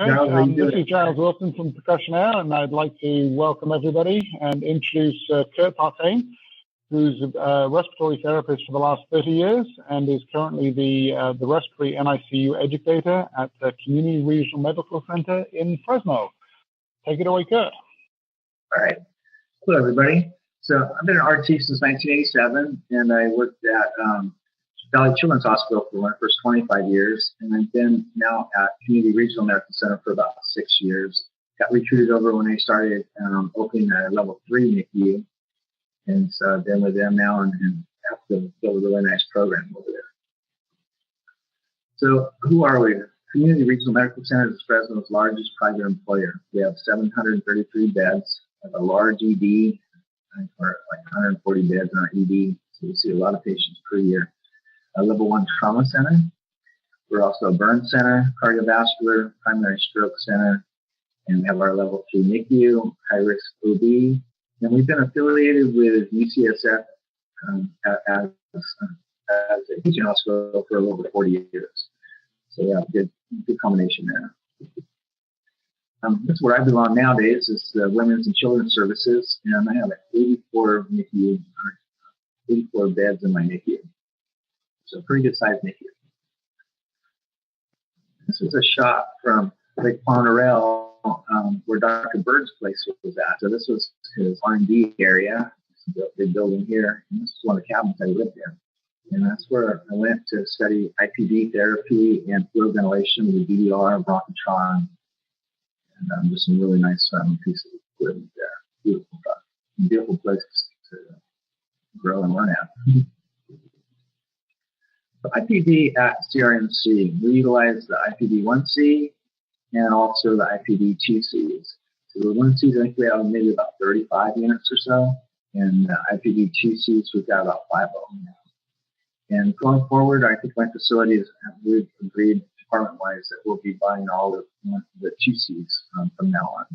Okay, this is Giles Wilson from Percussion Air, and I'd like to welcome everybody and introduce Kurt Partain, who's a respiratory therapist for the last 30 years and is currently the respiratory NICU educator at the Community Regional Medical Center in Fresno. Take it away, Kurt. All right. Hello, everybody. So I've been an RT since 1987, and I worked at Valley Children's Hospital for my first 25 years, and I've been now at Community Regional Medical Center for about 6 years. Got recruited over when they started opening a level 3 NICU, and so I've been with them now and have to build a really nice program over there. So who are we? Community Regional Medical Center is Fresno's largest private employer. We have 733 beds, have a large ED, or like 140 beds in our ED, so we see a lot of patients per year. A level 1 trauma center. We're also a burn center, cardiovascular, primary stroke center, and we have our level 3 NICU, high-risk OB, and we've been affiliated with UCSF as a teaching hospital for over 40 years. So yeah, good combination there. That's where I belong nowadays, is the Women's and Children's Services, and I have 84 NICU, 84 beds in my NICU. So pretty good sized NICU. This is a shot from Lake Ponerel, where Dr. Bird's place was at. So this was his R&D area. This is a big building here. And this is one of the cabins I lived in. And that's where I went to study IPV therapy and flow ventilation with DDR, bronchotron, and just some really nice pieces of equipment there. Beautiful place to grow and learn at. So IPV at CRMC, we utilize the IPV-1C and also the IPV-2Cs. So the 1Cs, I think we have maybe about 35 units or so, and the IPV-2Cs, we've got about 5 of them now. And going forward, I think my facilities, we've agreed department-wise that we'll be buying all of the 2Cs from now on.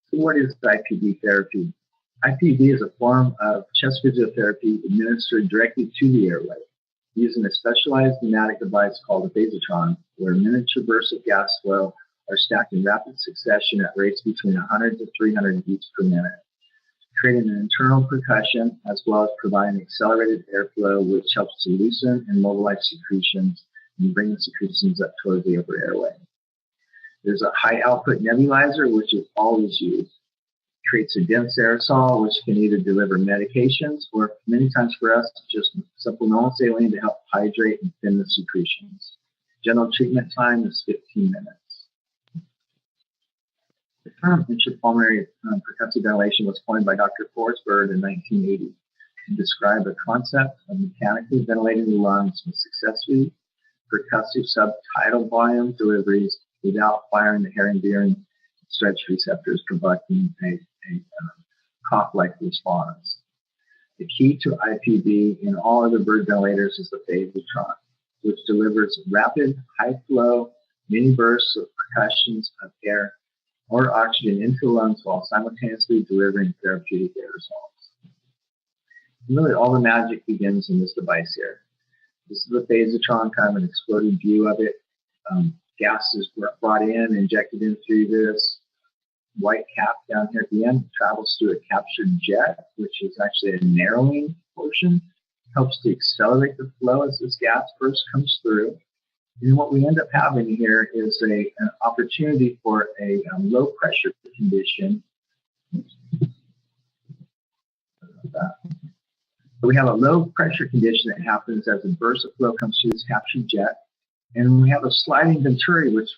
So what is IPV therapy? IPV is a form of chest physiotherapy administered directly to the airway using a specialized pneumatic device called a phasotron, where miniature bursts of gas flow are stacked in rapid succession at rates between 100 to 300 beats per minute, creating an internal percussion as well as providing accelerated airflow, which helps to loosen and mobilize secretions and bring the secretions up towards the upper airway. There's a high output nebulizer, which is always used. Creates a dense aerosol, which can either deliver medications or many times for us, just simple normal saline to help hydrate and thin the secretions. General treatment time is 15 minutes. The term intrapulmonary percussive ventilation was coined by Dr. Forrest Bird in 1980 to describe a concept of mechanically ventilating the lungs with successfully percussive subtidal volume deliveries without firing the Herring-Beering stretch receptors, provoking a cough-like response. The key to IPV in all other bird ventilators is the phasotron, which delivers rapid, high-flow, mini bursts of percussions of air or oxygen into the lungs while simultaneously delivering therapeutic aerosols. And really, all the magic begins in this device here. This is the phasotron, kind of an exploded view of it. Gas is brought in, injected in through this white cap down here at the end, travels through a captured jet, which is actually a narrowing portion, helps to accelerate the flow as this gas first comes through. And what we end up having here is an opportunity for a low pressure condition. So we have a low pressure condition that happens as a burst of flow comes through this captured jet. And we have a sliding venturi, which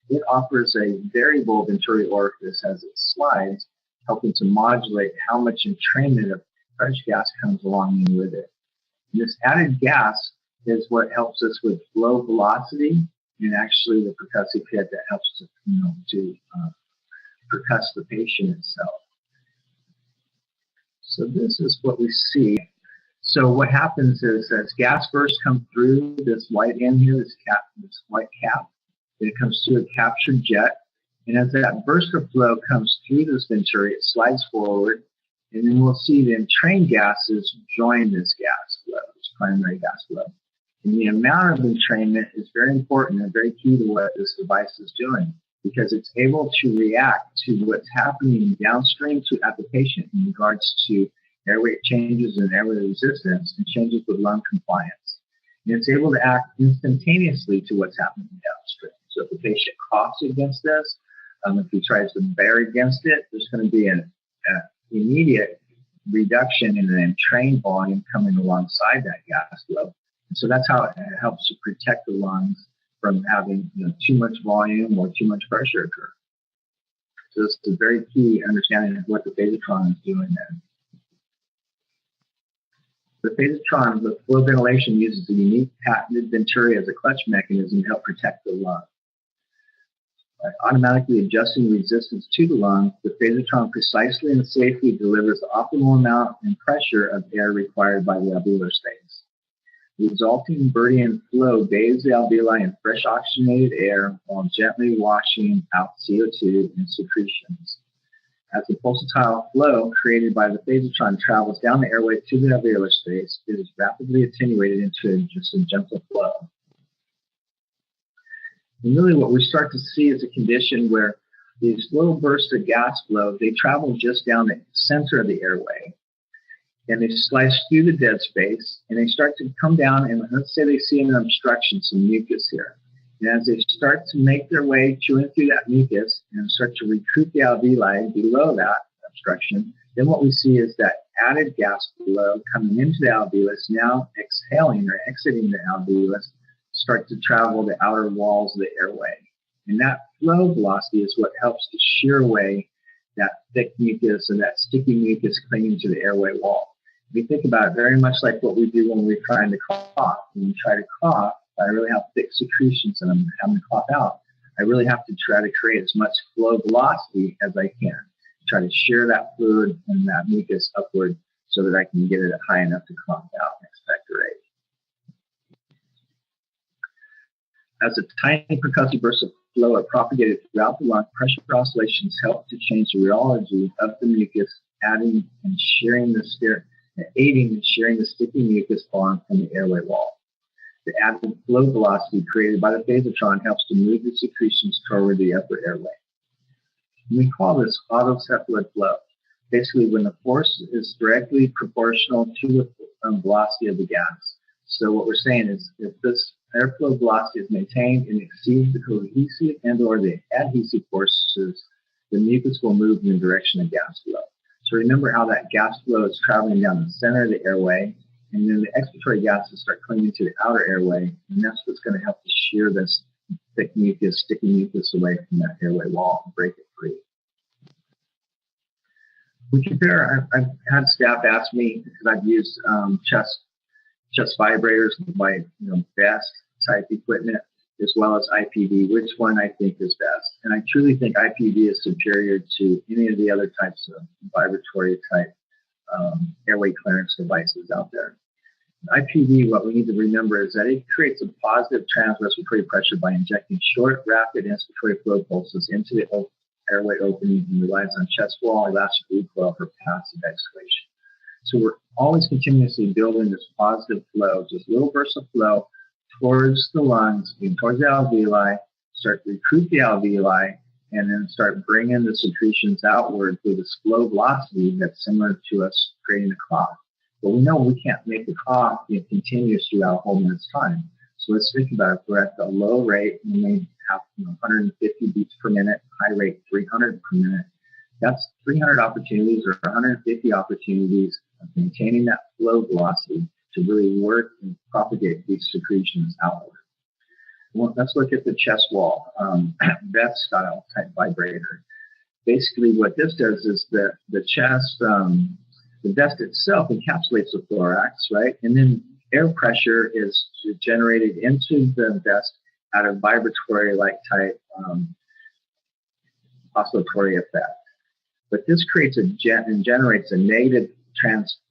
it offers a variable venturi orifice as it slides, helping to modulate how much entrainment of fresh gas comes along in with it. And this added gas is what helps us with flow velocity and actually the percussive hit that helps to percuss the patient itself. So this is what we see. So what happens is as gas bursts come through this white end here, this white cap, it comes through a captured jet, and as that burst of flow comes through this venturi, it slides forward, and then we'll see the entrained gases join this gas flow, this primary gas flow. And the amount of entrainment is very important and very key to what this device is doing, because it's able to react to what's happening downstream at the patient in regards to airway changes and airway resistance and changes with lung compliance. And it's able to act instantaneously to what's happening downstream. So if the patient coughs against this, if he tries to bear against it, there's going to be an immediate reduction in the entrained volume coming alongside that gas flow. And so that's how it helps to protect the lungs from having too much volume or too much pressure occur. So this is a very key understanding of what the phasotron is doing there. The phasotron, the flow ventilation, uses a unique patented venturi as a clutch mechanism to help protect the lung. By automatically adjusting resistance to the lung, the phasotron precisely and safely delivers the optimal amount and pressure of air required by the alveolar space. The resulting Birdian flow bathes the alveoli in fresh oxygenated air while gently washing out CO2 and secretions. As the pulsatile flow created by the phasotron travels down the airway to the alveolar space, it is rapidly attenuated into just a gentle flow. And really what we start to see is a condition where these little bursts of gas flow, they travel just down the center of the airway, and they slice through the dead space, and they start to come down, and let's say they see an obstruction, some mucus here. And as they start to make their way chewing through that mucus and start to recruit the alveoli below that obstruction, then what we see is that added gas flow coming into the alveolus, now exhaling or exiting the alveolus, start to travel the outer walls of the airway. And that flow velocity is what helps to shear away that thick mucus and that sticky mucus clinging to the airway wall. If you think about it, very much like what we do when we're trying to cough. When we try to cough, I really have thick secretions and I'm having to cough out, I really have to try to create as much flow velocity as I can. Try to shear that fluid and that mucus upward so that I can get it high enough to cough out and expectorate. As a tiny percussive burst of flow are propagated throughout the lung, pressure oscillations help to change the rheology of the mucus, aiding and shearing the sticky mucus formed from the airway wall. The added flow velocity created by the phasotron helps to move the secretions toward the upper airway. And we call this autocephalous flow. Basically, when the force is directly proportional to the velocity of the gas. So what we're saying is, if this airflow velocity is maintained and exceeds the cohesive and/or the adhesive forces, the mucus will move in the direction of gas flow. So remember how that gas flow is traveling down the center of the airway, and then the expiratory gases start clinging to the outer airway, and that's what's going to help to shear this thick mucus, sticky mucus away from that airway wall and break it free. We compare, I've had staff ask me, because I've used chest vibrators, my best type equipment, as well as IPV, which one I think is best. And I truly think IPV is superior to any of the other types of vibratory type airway clearance devices out there. IPV, what we need to remember is that it creates a positive transrespiratory pressure by injecting short, rapid inspiratory flow pulses into the airway opening and relies on chest wall elastic recoil for passive exhalation. So we're always continuously building this positive flow, just little bursts of flow towards the lungs, towards the alveoli, start to recruit the alveoli, and then start bringing the secretions outward with this flow velocity that's similar to us creating a cough. But we know we can't make the cough continuous throughout a whole minute's time. So let's think about it. If we're at the low rate, we may have 150 beats per minute, high rate 300 per minute. That's 300 opportunities or 150 opportunities of maintaining that flow velocity to really work and propagate these secretions outward. Well, let's look at the chest wall, vest style type vibrator. Basically what this does is the chest, the vest itself encapsulates the thorax, right? And then air pressure is generated into the vest out of vibratory-like type oscillatory effect. But this creates and generates a negative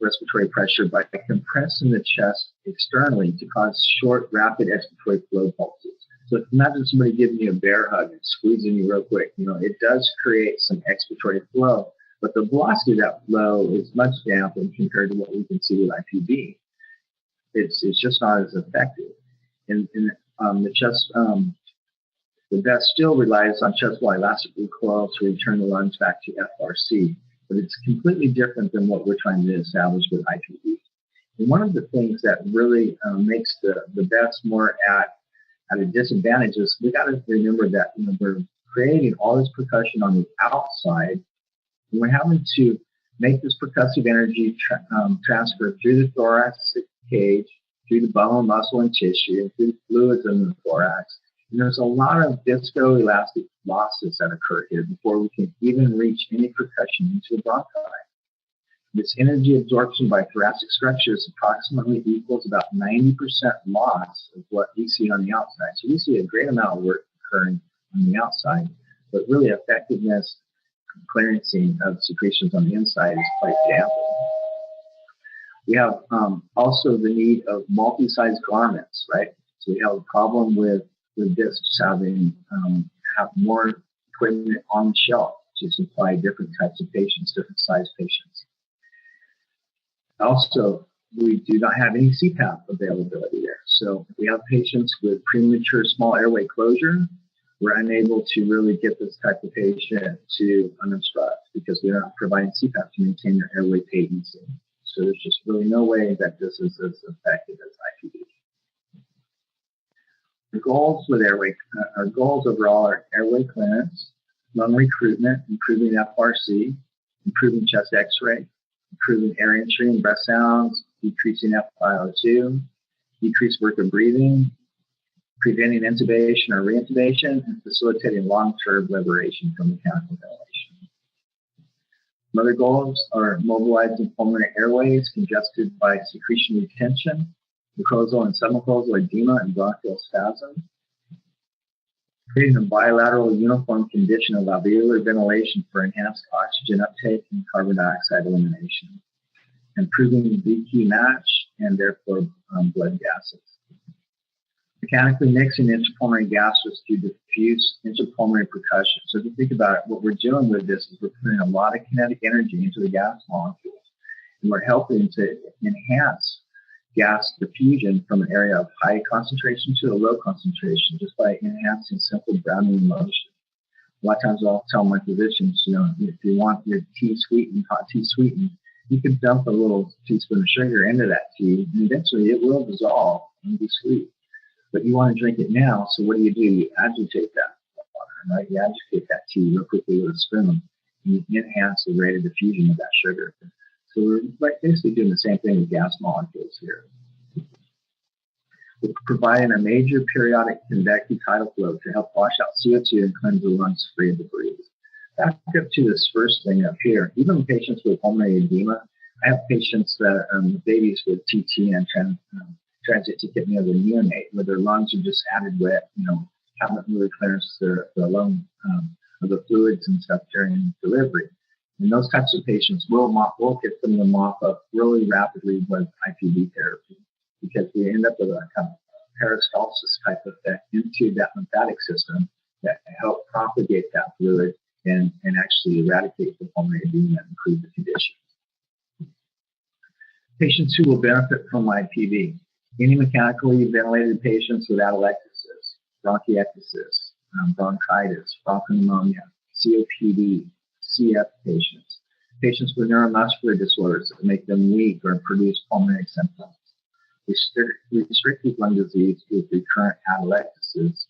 respiratory pressure by compressing the chest externally to cause short, rapid expiratory flow pulses. So imagine somebody giving you a bear hug and squeezing you real quick. It does create some expiratory flow, but the velocity of that flow is much dampened compared to what we can see with IPV. It's just not as effective. the chest, the vest still relies on chest wall elastic recoil to return the lungs back to FRC, but it's completely different than what we're trying to establish with IPV. And one of the things that really makes the vest more at a disadvantage is we got to remember that we're creating all this percussion on the outside, and we're having to make this percussive energy transfer through the thoracic cage, through the bone, muscle, and tissue, and through the fluids in the thorax. And there's a lot of viscoelastic losses that occur here before we can even reach any percussion into the bronchi. This energy absorption by thoracic structures approximately equals about 90% loss of what we see on the outside. So we see a great amount of work occurring on the outside, but really effectiveness, clearancing of secretions on the inside is quite dampened. We have also the need of multi-size garments, right? So we have a problem with this, just having have more equipment on the shelf to supply different types of patients, different size patients. Also, we do not have any CPAP availability there. So if we have patients with premature small airway closure, we're unable to really get this type of patient to unobstruct because we're not providing CPAP to maintain their airway patency. So there's just really no way that this is as effective as IPV. The goals with our goals overall are airway clearance, lung recruitment, improving FRC, improving chest X-ray, improving air entry and breath sounds, decreasing FiO2, decreased work of breathing, preventing intubation or reintubation, and facilitating long-term liberation from mechanical ventilation. Some other goals are mobilizing pulmonary airways congested by secretion retention, mucosal and submucosal edema and bronchial spasm, creating a bilateral uniform condition of alveolar ventilation for enhanced oxygen uptake and carbon dioxide elimination, improving the V-key match and therefore blood gases. Mechanically mixing intrapulmonary gases through diffuse intrapulmonary percussion. So if you think about it, what we're doing with this is we're putting a lot of kinetic energy into the gas molecules, and we're helping to enhance gas diffusion from an area of high concentration to a low concentration just by enhancing simple Brownian motion. A lot of times I'll tell my physicians, if you want your tea sweetened, hot tea sweetened, you could dump a little teaspoon of sugar into that tea, and eventually it will dissolve and be sweet. But you want to drink it now, so what do? You agitate that water, right? You agitate that tea real quickly with a spoon, and you enhance the rate of diffusion of that sugar. So we're basically doing the same thing with gas molecules here. We're providing a major periodic convective tidal flow to help wash out CO2 and cleanse the lungs free of debris. Back up to this first thing up here. Even patients with pulmonary edema, I have patients that babies with TT and transient tachypnea of the neonate, where their lungs are just added wet, haven't really cleansed their lung of the fluids and stuff during delivery. And those types of patients will get them to mop up really rapidly with IPV therapy because we end up with a kind of peristalsis type effect into that lymphatic system that help propagate that fluid and actually eradicate the pulmonary edema and improve the condition. Patients who will benefit from IPV. Any mechanically ventilated patients with atelectasis, bronchiectasis, bronchitis, bronchopneumonia, COPD, CF patients, patients with neuromuscular disorders that make them weak or produce pulmonary symptoms, restrictive lung disease with recurrent atelectasis,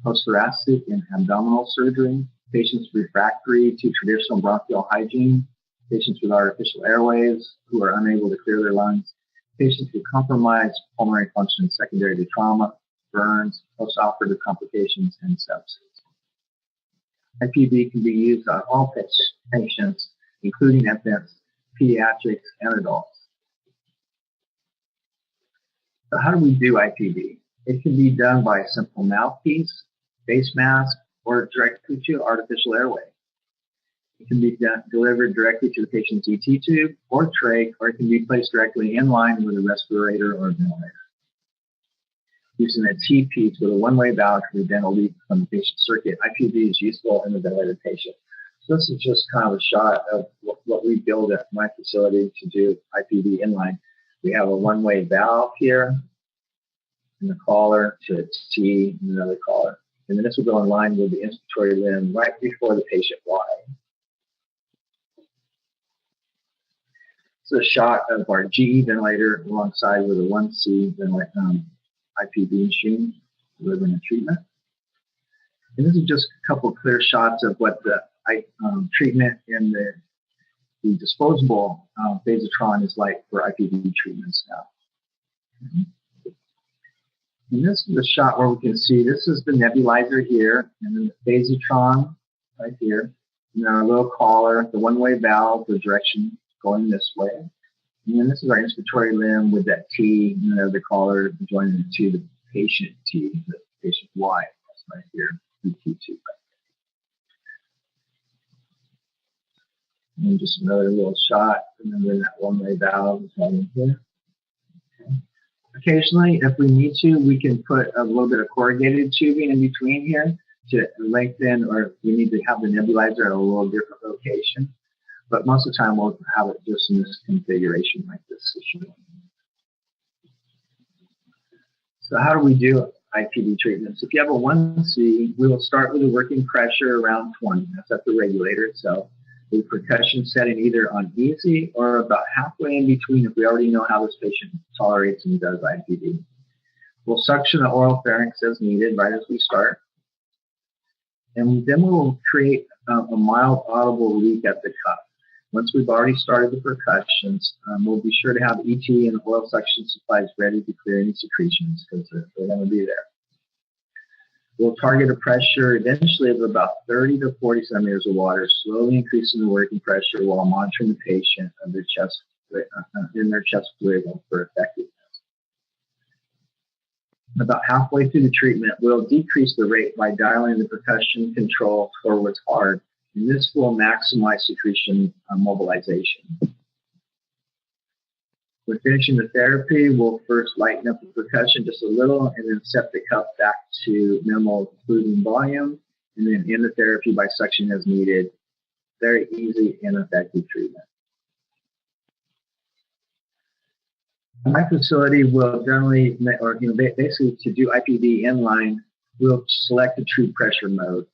post-thoracic and abdominal surgery, patients refractory to traditional bronchial hygiene, patients with artificial airways who are unable to clear their lungs, patients with compromised pulmonary function secondary to trauma, burns, post-operative complications, and sepsis. IPV can be used on all patients, including infants, pediatrics, and adults. So how do we do IPV? It can be done by a simple mouthpiece, face mask, or directly to artificial airway. It can be delivered directly to the patient's ET tube or trach, or it can be placed directly in line with a respirator or a ventilator. Using a T-piece with a one-way valve to prevent a leak from the patient's circuit, IPV is useful in the ventilated patient. So this is just kind of a shot of what we build at my facility to do IPV inline. We have a one-way valve here, in the collar to a T in another collar. And then this will go in line with the inspiratory limb right before the patient Y. It's a shot of our GE ventilator alongside with a 1C IPV machine delivering a treatment. And this is just a couple of clear shots of what the treatment in the disposable Phasitron is like for IPV treatments now. And this is the shot where we can see this is the nebulizer here, and then the Phasitron right here, and then our little collar, the one-way valve, the direction going this way. And then this is our inspiratory limb with that T, and then the collar joining it to the patient T, the patient Y. That's right here, T2 right there. And just another little shot, and then that one-way valve is right in here. Okay. Occasionally, if we need to, we can put a little bit of corrugated tubing in between here to lengthen, or we need to have the nebulizer at a little different location. But most of the time, we'll have it just in this configuration like this. So how do we do IPV treatments? If you have a 1C, we will start with a working pressure around 20. That's at the regulator itself. With percussion setting either on easy or about halfway in between if we already know how this patient tolerates and does IPV. We'll suction the oral pharynx as needed right as we start. And then we'll create a mild audible leak at the cuff. Once we've already started the percussions, we'll be sure to have ET and oil suction supplies ready to clear any secretions because they're going to be there. We'll target a pressure eventually of about 30 to 40 centimeters of water, slowly increasing the working pressure while monitoring the patient in their chest wiggle for effectiveness. About halfway through the treatment, we'll decrease the rate by dialing the percussion control towards hard, and this will maximize secretion mobilization. When finishing the therapy, we'll first lighten up the percussion just a little and then set the cuff back to minimal fluid volume, and then end the therapy by suction as needed. Very easy and effective treatment. In my facility, we'll generally, basically to do IPV inline, we'll select a true pressure mode.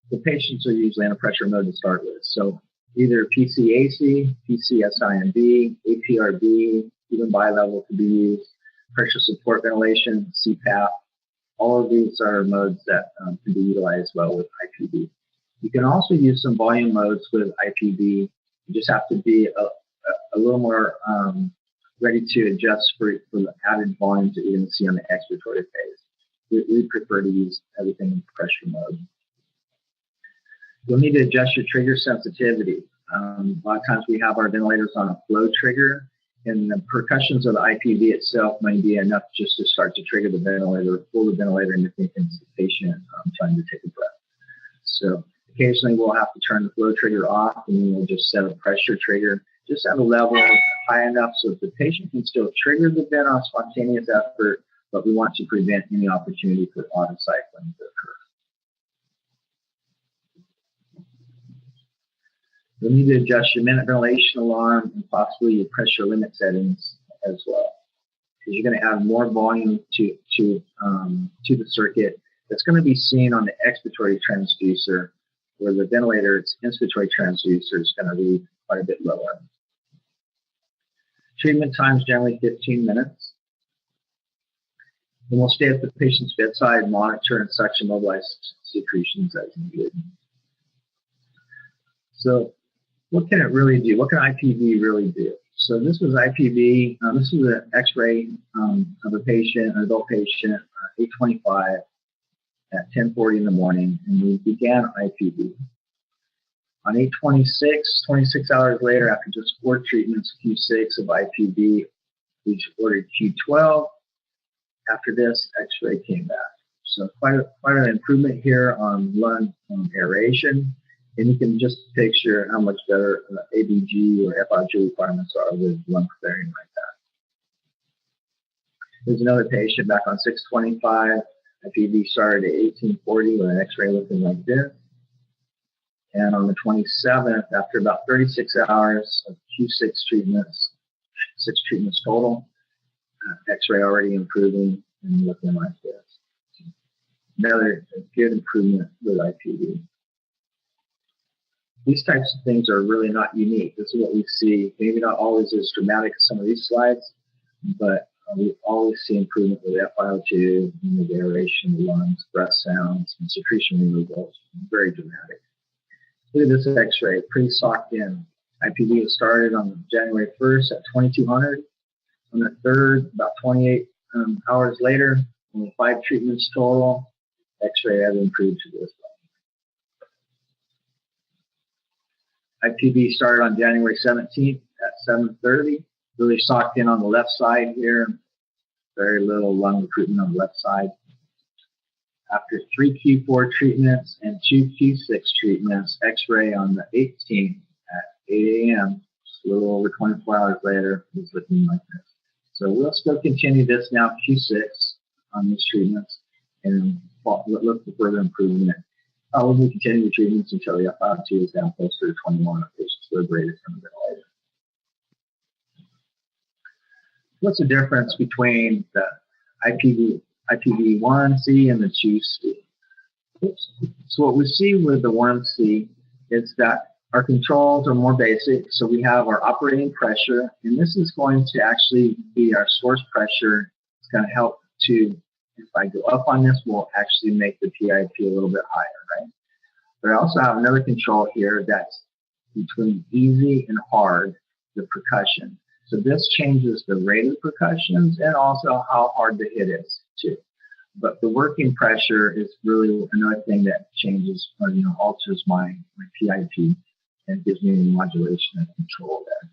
The patients are usually in a pressure mode to start with. So either PCAC, PCSIMB, APRB, even bi-level to be used, pressure support ventilation, CPAP. All of these are modes that can be utilized well with IPV. You can also use some volume modes with IPV. You just have to be a little more ready to adjust for the added volumes that you're going to see on the expiratory phase. We prefer to use everything in pressure mode. You'll need to adjust your trigger sensitivity. A lot of times we have our ventilators on a flow trigger, and the percussions of the IPV itself may be enough just to start to trigger the ventilator, pull the ventilator into thinking it's the patient trying to take a breath. So occasionally we'll have to turn the flow trigger off, and then we'll just set a pressure trigger just at a level high enough so that the patient can still trigger the vent on spontaneous effort, but we want to prevent any opportunity for auto cycling to occur. You'll need to adjust your minute ventilation alarm and possibly your pressure limit settings as well, because you're going to add more volume to the circuit. That's going to be seen on the expiratory transducer, where the ventilator, its inspiratory transducer, is going to be quite a bit lower. Treatment time is generally 15 minutes. And we'll stay at the patient's bedside, monitor and suction mobilize secretions as needed. So what can it really do? What can IPV really do? So this was IPV. This is an X-ray of a patient, an adult patient, 8:25 at 10:40 in the morning, and we began IPV. On 8:26, 26 hours later, after just 4 treatments, Q6 of IPV, we ordered Q12. After this, X-ray came back. So quite an improvement here on lung aeration. And you can just picture how much better ABG or FRG requirements are with lung clearing like that. There's another patient back on 6:25. IPV started at 18:40 with an X-ray looking like this. And on the 27th, after about 36 hours of Q6 treatments, 6 treatments total, X-ray already improving, and looking like this. Another good improvement with IPV. These types of things are really not unique. This is what we see, maybe not always as dramatic as some of these slides, but we always see improvement with FiO2, the aeration of the lungs, breath sounds, and secretion removal. Very dramatic. Look at this X-ray, pretty socked in. IPV was started on January 1st at 2200. On the 3rd, about 28 hours later, only 5 treatments total. X-ray has improved to this level. IPV started on January 17th at 7:30. Really socked in on the left side here. Very little lung recruitment on the left side. After 3 Q4 treatments and 2 Q6 treatments, X-ray on the 18th at 8 a.m., just a little over 24 hours later, is looking like this. So we'll still continue this now, Q6, on these treatments, and look for further improvement. We'll continue the treatments until the FiO2 is down closer to 21 of patients who are graded from the ventilator. What's the difference between the IPV1C and the 2C? So what we see with the 1C is that our controls are more basic. So we have our operating pressure, and this is going to actually be our source pressure. It's going to help to, if I go up on this, will actually make the PIP a little bit higher, right? But I also have another control here that's between easy and hard, the percussion. So this changes the rate of percussions and also how hard the hit is too. But the working pressure is really another thing that changes or alters my PIP and gives me modulation and control there.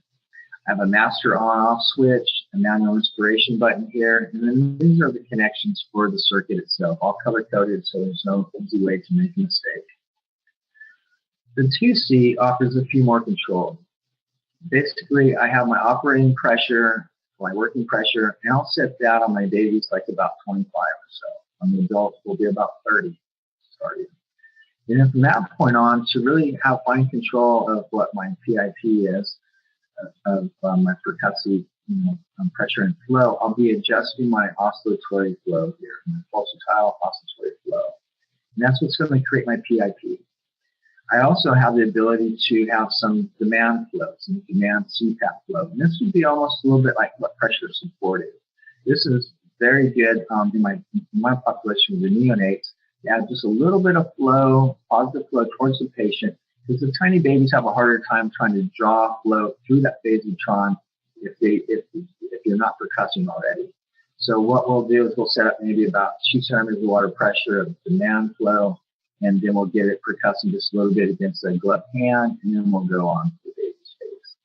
I have a master on-off switch, a manual inspiration button here, and then these are the connections for the circuit itself, all color-coded so there's no easy way to make a mistake. The 2C offers a few more controls. Basically, I have my operating pressure, my working pressure, and I'll set that on my babies like about 25 or so. On the adults, will be about 30 starting. And then from that point on, to really have fine control of what my PIP is, of my percussive pressure and flow, I'll be adjusting my oscillatory flow here, my pulsatile oscillatory flow. And that's what's going to create my PIP. I also have the ability to have some demand flow, some demand CPAP flow. And this would be almost a little bit like what pressure support is. This is very good in my population with the neonates. To add just a little bit of flow, positive flow towards the patient, because the tiny babies have a harder time trying to draw flow through that phasotron if you're not percussing already. So what we'll do is we'll set up maybe about 2 centimeters of water pressure of demand flow, and then we'll get it percussing just a little bit against the gloved hand, and then we'll go on to the baby's face.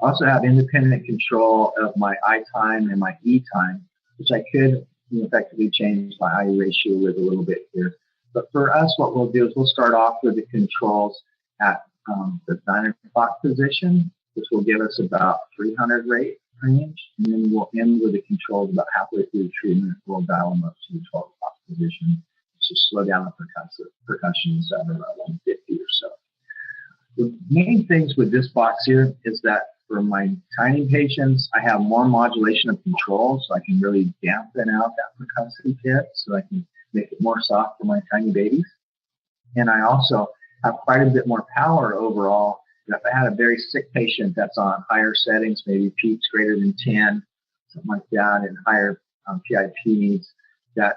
I also have independent control of my I time and my E time, which I could effectively change my I ratio with a little bit here. But for us, what we'll do is we'll start off with the controls at the 9 o'clock position, which will give us about 300 rate range, and then we'll end with the controls about halfway through the treatment. We'll dial them up to the 12 o'clock position. Just slow down the percussions at about 150 or so. The main things with this box here is that for my tiny patients, I have more modulation of control, so I can really dampen out that percussive hit, so I can make it more soft for my tiny babies. And I also have quite a bit more power overall. If I had a very sick patient that's on higher settings, maybe peaks greater than 10, something like that, and higher PIP needs, that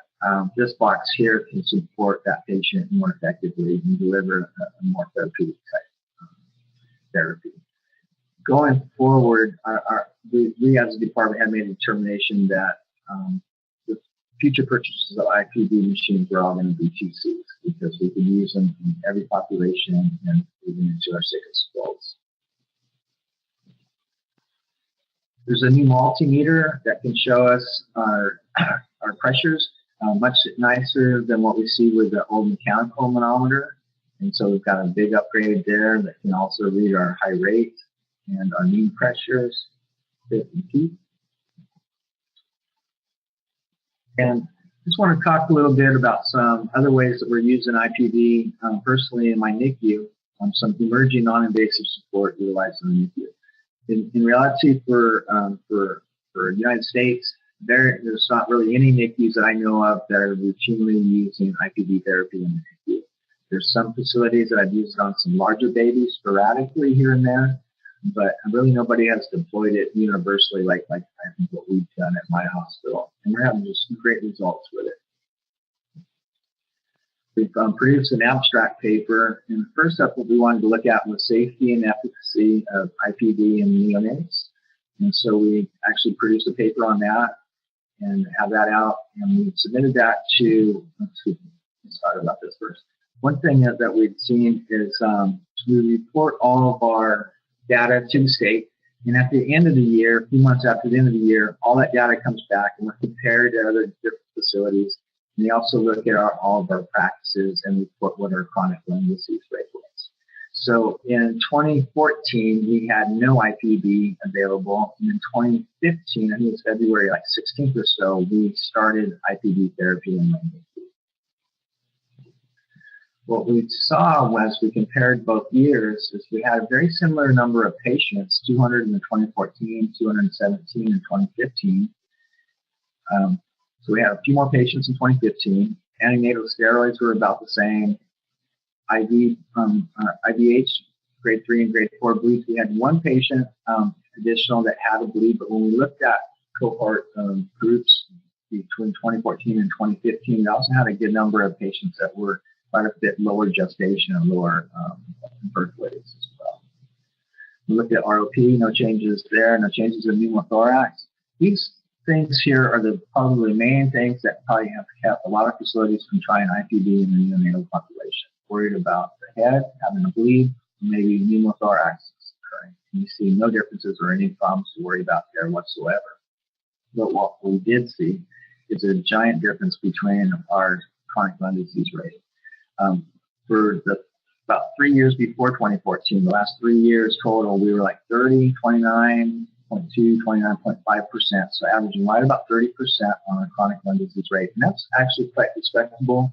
this box here can support that patient more effectively and deliver a more therapeutic type therapy. Going forward, we as a department have made a determination that the future purchases of IPV machines are all going to be 2Cs because we can use them in every population and even into our sickest adults. There's a new multimeter that can show us our pressures, much nicer than what we see with the old mechanical manometer. And so we've got a big upgrade there that can also read our high rate and our mean pressures, fit and peak. And just want to talk a little bit about some other ways that we're using IPV personally in my NICU, some emerging non-invasive support utilized in the NICU. In reality, for the United States, There's not really any NICUs that I know of that are routinely using IPV therapy in the NICU. There's some facilities that I've used it on some larger babies sporadically here and there, but really nobody has deployed it universally like I think what we've done at my hospital. And we're having just great results with it. We've produced an abstract paper, and first up what we wanted to look at was safety and efficacy of IPV in neonates. And so we actually produced a paper on that and have that out, and we submitted that to, let's start about this first. One thing that we've seen is we report all of our data to the state, and at the end of the year, a few months after the end of the year, all that data comes back and we're compared to other different facilities. And they also look at all of our practices and report what our chronic lung disease rate was. So in 2014, we had no IPV available. And in 2015, I think it was February 16th or so, we started IPV therapy in lung disease. What we saw was we compared both years is we had a very similar number of patients, 200 in 2014, 217 in 2015. So we had a few more patients in 2015. Antenatal steroids were about the same. IVH, grade 3 and grade 4 bleeds. We had one patient additional that had a bleed, but when we looked at cohort groups between 2014 and 2015, we also had a good number of patients that were quite a bit lower gestation and lower birth weights as well. We looked at ROP, no changes there, no changes in pneumothorax. These things here are probably the main things that probably have kept a lot of facilities from trying IPV in the neonatal population. Worried about the head, having a bleed, maybe pneumothorax occurring. And you see no differences or any problems to worry about there whatsoever. But what we did see is a giant difference between our chronic lung disease rate. For about 3 years before 2014, the last 3 years total, we were like 30, 29.2, 29.5%, so averaging right about 30% on our chronic lung disease rate. And that's actually quite respectable.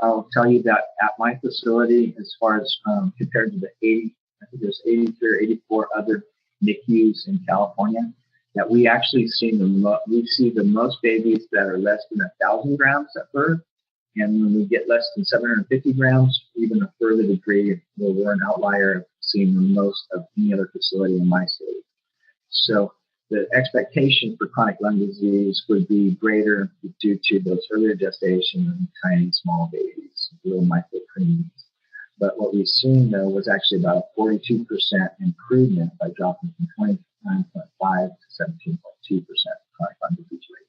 I'll tell you that at my facility, as far as compared to the 80, I think there's 83 or 84 other NICUs in California, that we actually see the most babies that are less than 1,000 grams at birth. And when we get less than 750 grams, even a further degree where we're an outlier of seeing the most of any other facility in my state. So the expectation for chronic lung disease would be greater due to those earlier gestation and tiny small babies, little micropreemies. But what we've seen, though, was actually about a 42% improvement by dropping from 29.5 to 17.2% chronic lung disease rate.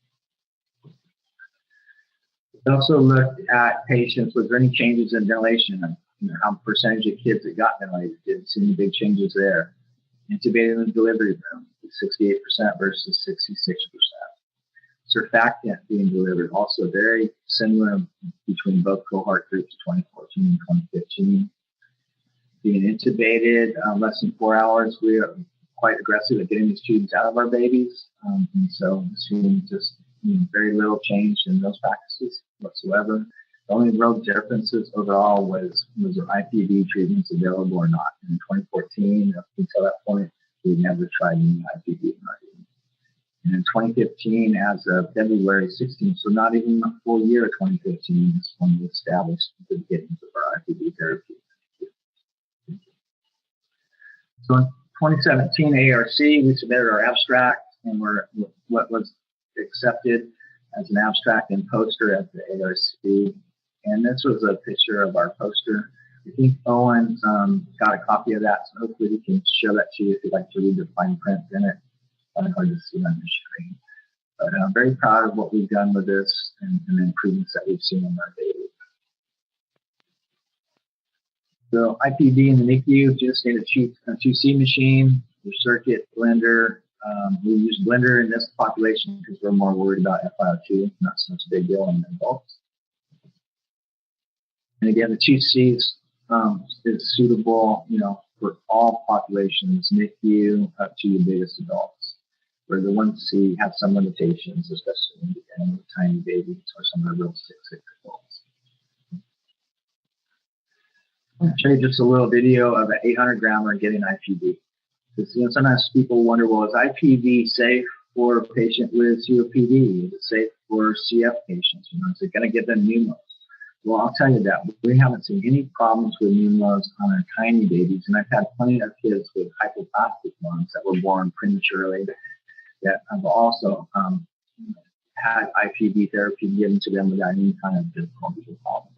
We also looked at patients, was there any changes in ventilation, how percentage of kids that got ventilated, didn't see any big changes there. Intubated in the delivery room, 68% versus 66%. Surfactant being delivered, also very similar between both cohort groups, 2014 and 2015. Being intubated less than 4 hours, we are quite aggressive at getting these tubes out of our babies. And so seeing just very little change in those practices whatsoever. The only real differences overall was there IPV treatments available or not. In 2014, up until that point, we never tried any IPV in our unit. And in 2015, as of February 16th, so not even a full year of 2015, is when we established the beginnings of our IPV therapy. So in 2017 ARC, we submitted our abstract, and what was accepted as an abstract and poster at the ARC. And this was a picture of our poster. I think Owen's got a copy of that, so hopefully we can show that to you if you'd like to read the fine print in it. It's hard to see on the screen. But I'm very proud of what we've done with this and the improvements that we've seen in our data. So IPV in the NICU, just need a 2C machine, your circuit, blender. We use blender in this population because we're more worried about FiO2, not such a big deal in adults. And again, the 2C is suitable, for all populations, NICU up to your biggest adults. Where the 1C has some limitations, especially when you're dealing with tiny babies or some of the real sick adults. I'm going to show you just a little video of an 800 grammer getting IPV. Because sometimes people wonder, well, is IPV safe? for a patient with COPD? Is it safe for CF patients? Is it going to give them pneumos? Well, I'll tell you that we haven't seen any problems with pneumos on our tiny babies, and I've had plenty of kids with hypoplastic lungs that were born prematurely that have also had IPV therapy given to them without any kind of difficulty or problem.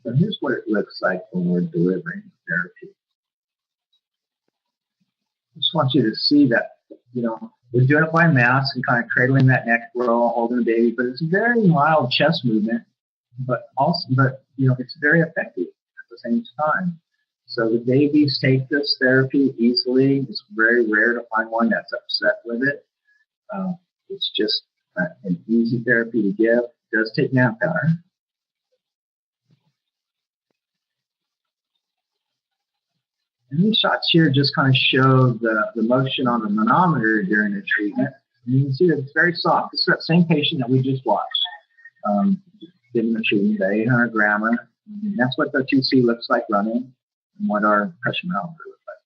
So here's what it looks like when we're delivering therapy. I just want you to see that, we're doing it by mask and kind of cradling that neck roll, holding the baby, but it's a very mild chest movement, but it's very effective at the same time. So the babies take this therapy easily. It's very rare to find one that's upset with it. It's just an easy therapy to give. It does take nap powder. And these shots here just kind of show the motion on the manometer during the treatment. And you can see that it's very soft. It's that same patient that we just watched. Given the treatment, the 800 grammer. And that's what the 2C looks like running and what our pressure manometer looks like.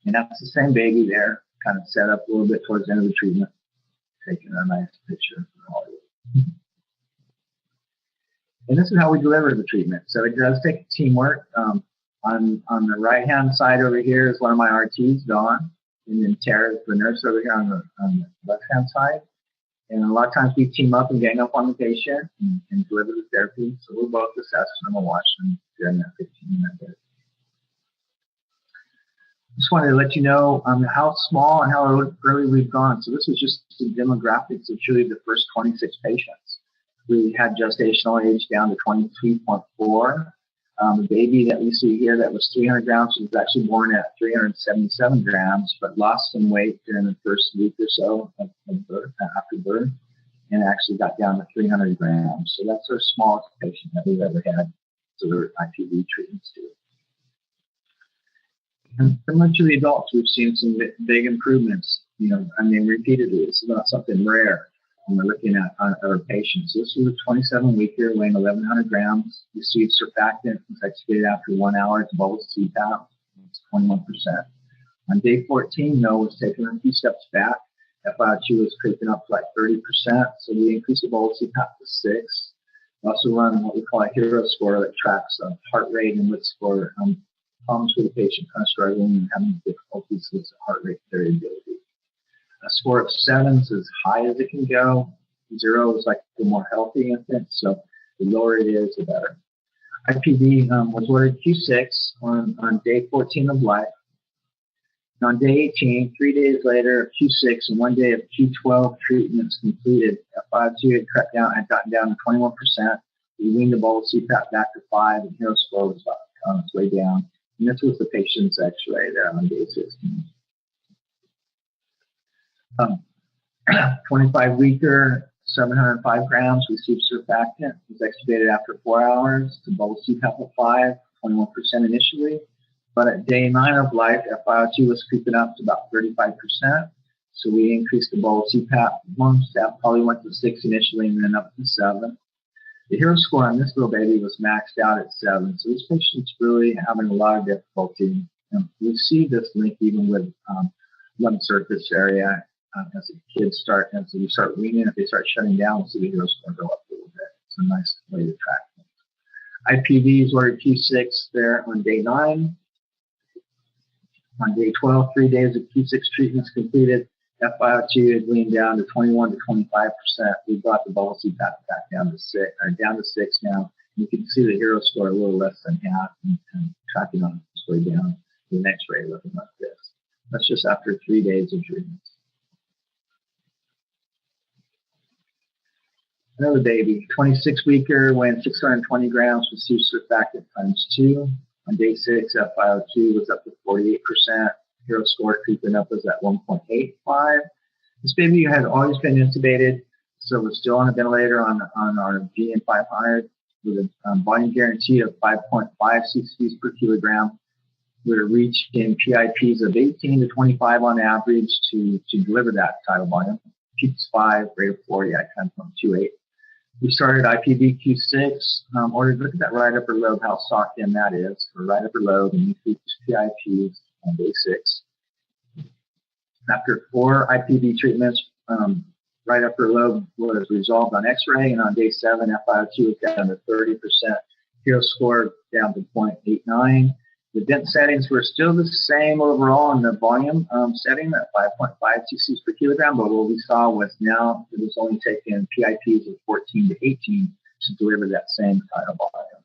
And that's the same baby there, kind of set up a little bit towards the end of the treatment, taking a nice picture for Hollywood. And this is how we deliver the treatment. So it does take teamwork. On the right-hand side over here is one of my RTs, Dawn, and then Tara is the nurse over here on the left-hand side. And a lot of times we team up and gang up on the patient and deliver the therapy. So we'll both assess and we'll watch them during that 15-minute therapy. Just wanted to let you know how small and how early we've gone. So this was just the demographics of truly the first 26 patients. We had gestational age down to 23.4. The baby that we see here that was 300 grams was actually born at 377 grams, but lost some weight during the first week or so of birth, after birth, and actually got down to 300 grams. So that's our smallest patient that we've ever had delivered IPV treatments to. And similar to the adults, we've seen some big improvements, repeatedly. This is not something rare when we're looking at our patients. This was a 27-weeker weighing 1,100 grams, received surfactant, was extubated after 1 hour to bubble CPAP. It's 21%. On day 14, though, was taking a few steps back. FiO2 was creeping up to like 30%, so we increased the bubble CPAP to 6. We also run what we call a HERO score that tracks heart rate and what's for problems with the patient kind of struggling and having difficulties with heart rate variability. A score of 7 is as high as it can go. 0 is like the more healthy infant, so the lower it is, the better. IPV was ordered Q6 on day 14 of life. And on day 18, 3 days later of Q6 and 1 day of Q12 treatments completed, FiO2 had gotten down to 21%. We weaned the bubble CPAP back to 5, and HERO score was on its way down. And this was the patient's X-ray there on day 16. 25-weeker, 705 grams, received surfactant, was extubated after 4 hours to bubble CPAP of 5, 21% initially. But at day 9 of life, FiO2 was creeping up to about 35%. So we increased the bubble CPAP once. That probably went to 6 initially and then up to 7. The HERO score on this little baby was maxed out at 7. So this patient's really having a lot of difficulty. And we see this link even with lung surface area. As we start weaning, if they start shutting down, we'll see the HERO score go up a little bit. It's a nice way to track things. IPV is ordered Q6 there on day 9. On day 12, 3 days of Q6 treatments completed. FiO2 had leaned down to 21 to 25%. We brought the bubble CPAP back down to 6 now. You can see the HERO score a little less than half and tracking on its way down. The next ray looking like this. That's just after 3 days of treatment. Another baby, 26-weeker, weighing 620 grams, received surfactant times 2. On day 6, FiO2 was up to 48%. HERO score creeping up was at 1.85. This baby had always been intubated, so was still on a ventilator on our GN 500 with a volume guarantee of 5.5 cc's per kilogram. We're reaching PIPs of 18 to 25 on average to deliver that tidal volume. Peaks 5, rate of 40 at 10.28. We started IPV Q6, ordered, look at that right upper lobe, how socked in that is, for right upper lobe, and increased PIPs on day 6. After 4 IPV treatments, right upper lobe was resolved on X-ray, and on day 7, FiO2 was down to 30%. Hero score down to 0.89. The dent settings were still the same overall in the volume setting at 5.5 cc's per kilogram, but what we saw was now it was only taking PIPs of 14 to 18 to deliver that same kind of volume.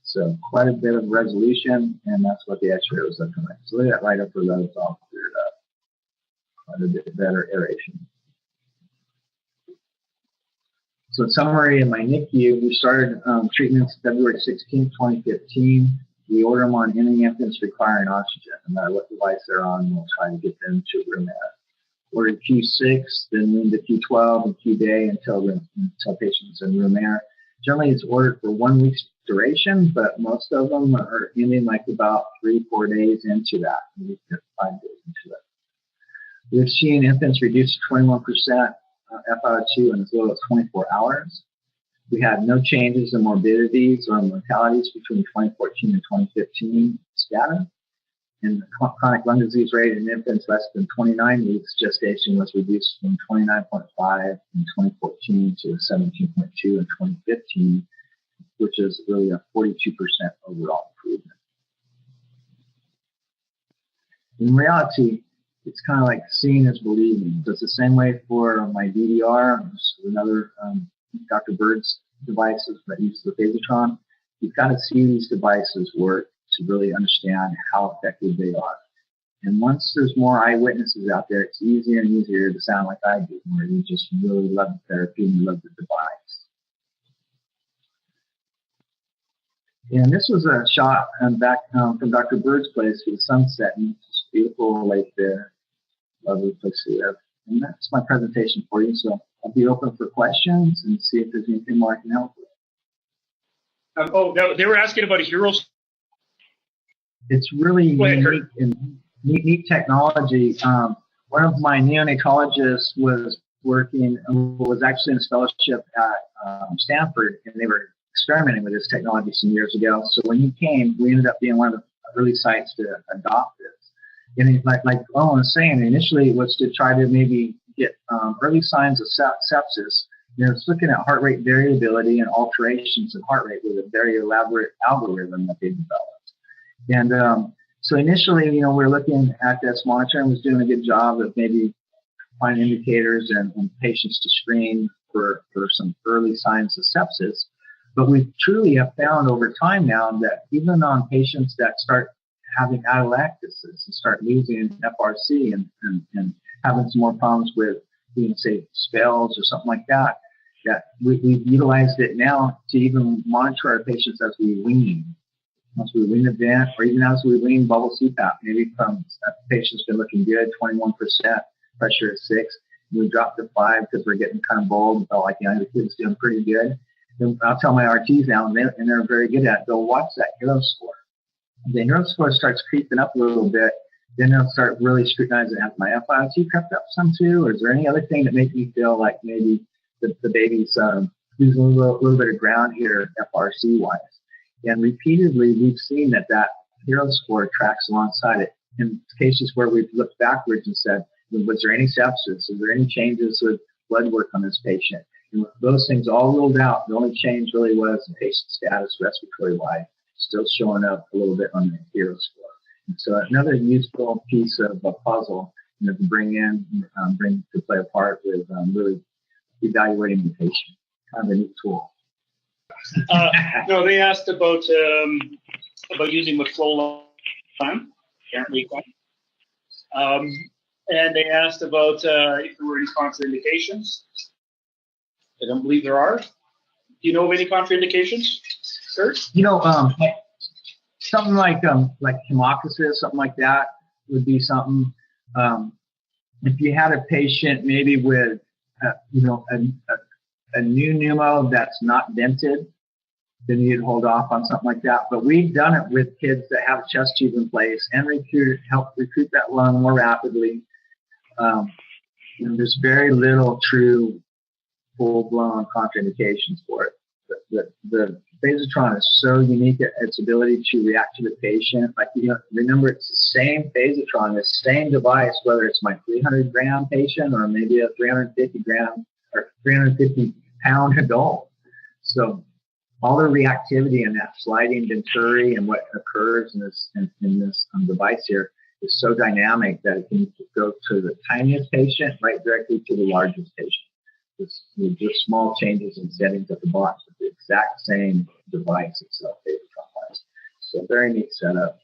So quite a bit of resolution, and that's what the X-ray was looking like. So look at that right upper lobe, it's all cleared up. Quite a bit better aeration. So in summary, in my NICU, we started treatments February 16, 2015. We order them on any infants requiring oxygen, no matter what device they're on, we'll try to get them to room air. Ordered Q6, then moved to Q12 and Q-day until patients in room air. Generally, it's ordered for 1 week's duration, but most of them are ending like about 3-4 days into that, maybe 5 days into that. We've seen infants reduce 21% FiO2 in as little as 24 hours. We had no changes in morbidities or mortalities between 2014 and 2015 data. And the chronic lung disease rate in infants less than 29 weeks gestation was reduced from 29.5 in 2014 to 17.2 in 2015, which is really a 42% overall improvement. In reality, it's kind of like seeing is believing. It's the same way for my DDR, another Dr. Bird's devices that use the phasotron. You've got to see these devices work to really understand how effective they are. And once there's more eyewitnesses out there, it's easier and easier to sound like I do, where you just really love the therapy and you love the device. And this was a shot back from Dr. Bird's place with the sun setting. It's a beautiful lake there. Lovely place to live. And that's my presentation for you. So I'll be open for questions and see if there's anything more I can help with. They were asking about a heroes. It's really unique and neat technology. One of my neonatologists was actually in a fellowship at Stanford, and they were experimenting with this technology some years ago. So when he came, we ended up being one of the early sites to adopt this. And like Owen was saying, initially it was to try to maybe get early signs of sepsis. It's looking at heart rate variability and alterations in heart rate with a very elaborate algorithm that they developed. And so initially, we're looking at this monitoring was doing a good job of maybe finding indicators and patients to screen for some early signs of sepsis. But we truly have found over time now that even on patients that start having atelectasis and start losing FRC and having some more problems with, say, spells or something like that, that we've utilized it now to even monitor our patients as we wean. Once we wean the vent, or even as we wean bubble CPAP, maybe from the patient's been looking good, 21%, pressure at 6, and we drop to 5 because we're getting kind of bold, felt like the kid's doing pretty good. Then I'll tell my RTs now, and they're very good at it. They'll watch that hero score. If the hero score starts creeping up a little bit, then they'll start really scrutinizing, has my FiO2 crept up some too, or is there any other thing that makes me feel like maybe the baby's losing a little bit of ground here FRC-wise? And repeatedly, we've seen that hero score tracks alongside it. In cases where we've looked backwards and said, was there any sepsis? Is there any changes with blood work on this patient? And with those things all ruled out, the only change really was the patient status respiratory-wise, still showing up a little bit on the hero score. And so another useful piece of a puzzle to bring to play a part with really evaluating the patient. Kind of a neat tool. No, they asked about using the flow line, apparently. And they asked about if there were any contraindications. I don't believe there are. Do you know of any contraindications, sir? Something like hemolysis, something like that would be something. If you had a patient maybe with a new pneumo that's not dented, then you'd hold off on something like that. But we've done it with kids that have a chest tube in place and help recruit that lung more rapidly. There's very little true full-blown contraindications for it. The Phasotron is so unique at its ability to react to the patient. Like, remember, it's the same Phasotron, the same device, whether it's my 300-gram patient or maybe a 350-gram or 350-pound adult. So all the reactivity in that sliding venturi and what occurs in this device here is so dynamic that it can go to the tiniest patient right directly to the largest patient. With just small changes in settings at the box with the exact same device itself. So very neat setup.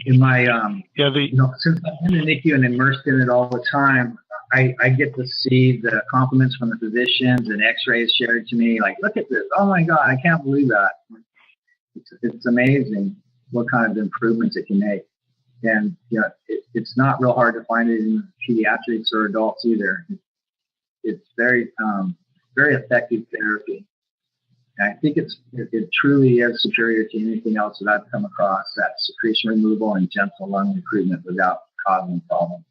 In my, since I'm in the NICU and immersed in it all the time, I get to see the compliments from the physicians and x-rays shared to me. Like, look at this. Oh my God, I can't believe that. It's amazing what kind of improvements it can make. And it's not real hard to find it in pediatrics or adults either. It's very, very effective therapy. And I think it truly is superior to anything else that I've come across. That secretion removal and gentle lung recruitment without causing problems.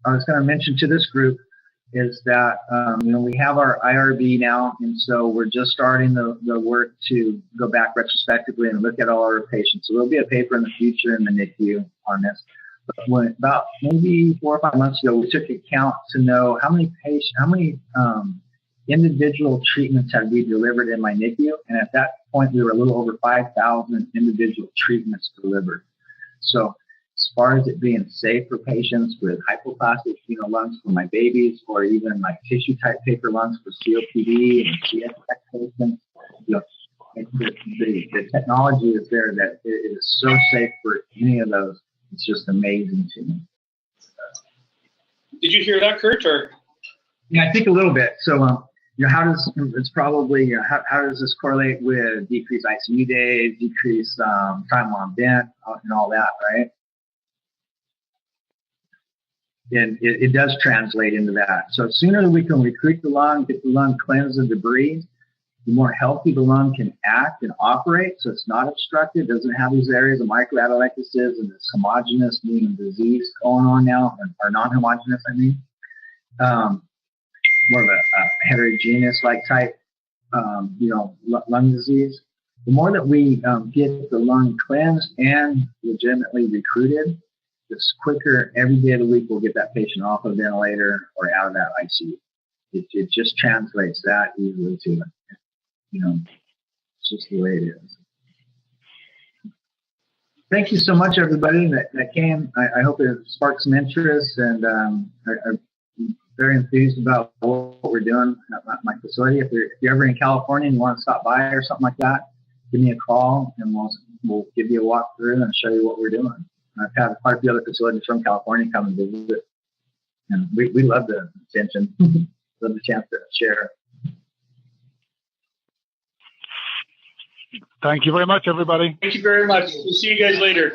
I was going to mention to this group is that we have our IRB now, and so we're just starting the work to go back retrospectively and look at all our patients. So there'll be a paper in the future in the NICU on this. But about maybe 4 or 5 months ago, we took a count to know how many individual treatments had we delivered in my NICU, and at that point we were a little over 5,000 individual treatments delivered. So as far as it being safe for patients with hypoplastic lungs for my babies, or even like tissue type paper lungs for COPD and CSF patients, the technology is there that it is so safe for any of those. It's just amazing to me. Did you hear that, Kurt? Or yeah, I think a little bit. So how does this correlate with decreased ICU days, decreased time on vent, and all that, right? And it does translate into that. So sooner we can recruit the lung, get the lung cleansed of debris, the more healthy the lung can act and operate. So it's not obstructed, doesn't have these areas of microatelectasis and this homogeneous disease going on now, or non-homogeneous, I mean. More of a heterogeneous type, lung disease. The more that we get the lung cleansed and legitimately recruited, the quicker every day of the week we'll get that patient off a ventilator or out of that ICU. It just translates that easily to it. It's just the way it is. Thank you so much, everybody that came. I hope it sparked some interest, and I'm very enthused about what we're doing at my facility. If you're ever in California and you want to stop by or something like that, give me a call and we'll give you a walkthrough and show you what we're doing. I've had quite a few other facilities from California come and visit, and we love the attention, love the chance to share. Thank you very much, everybody. Thank you very much. We'll see you guys later.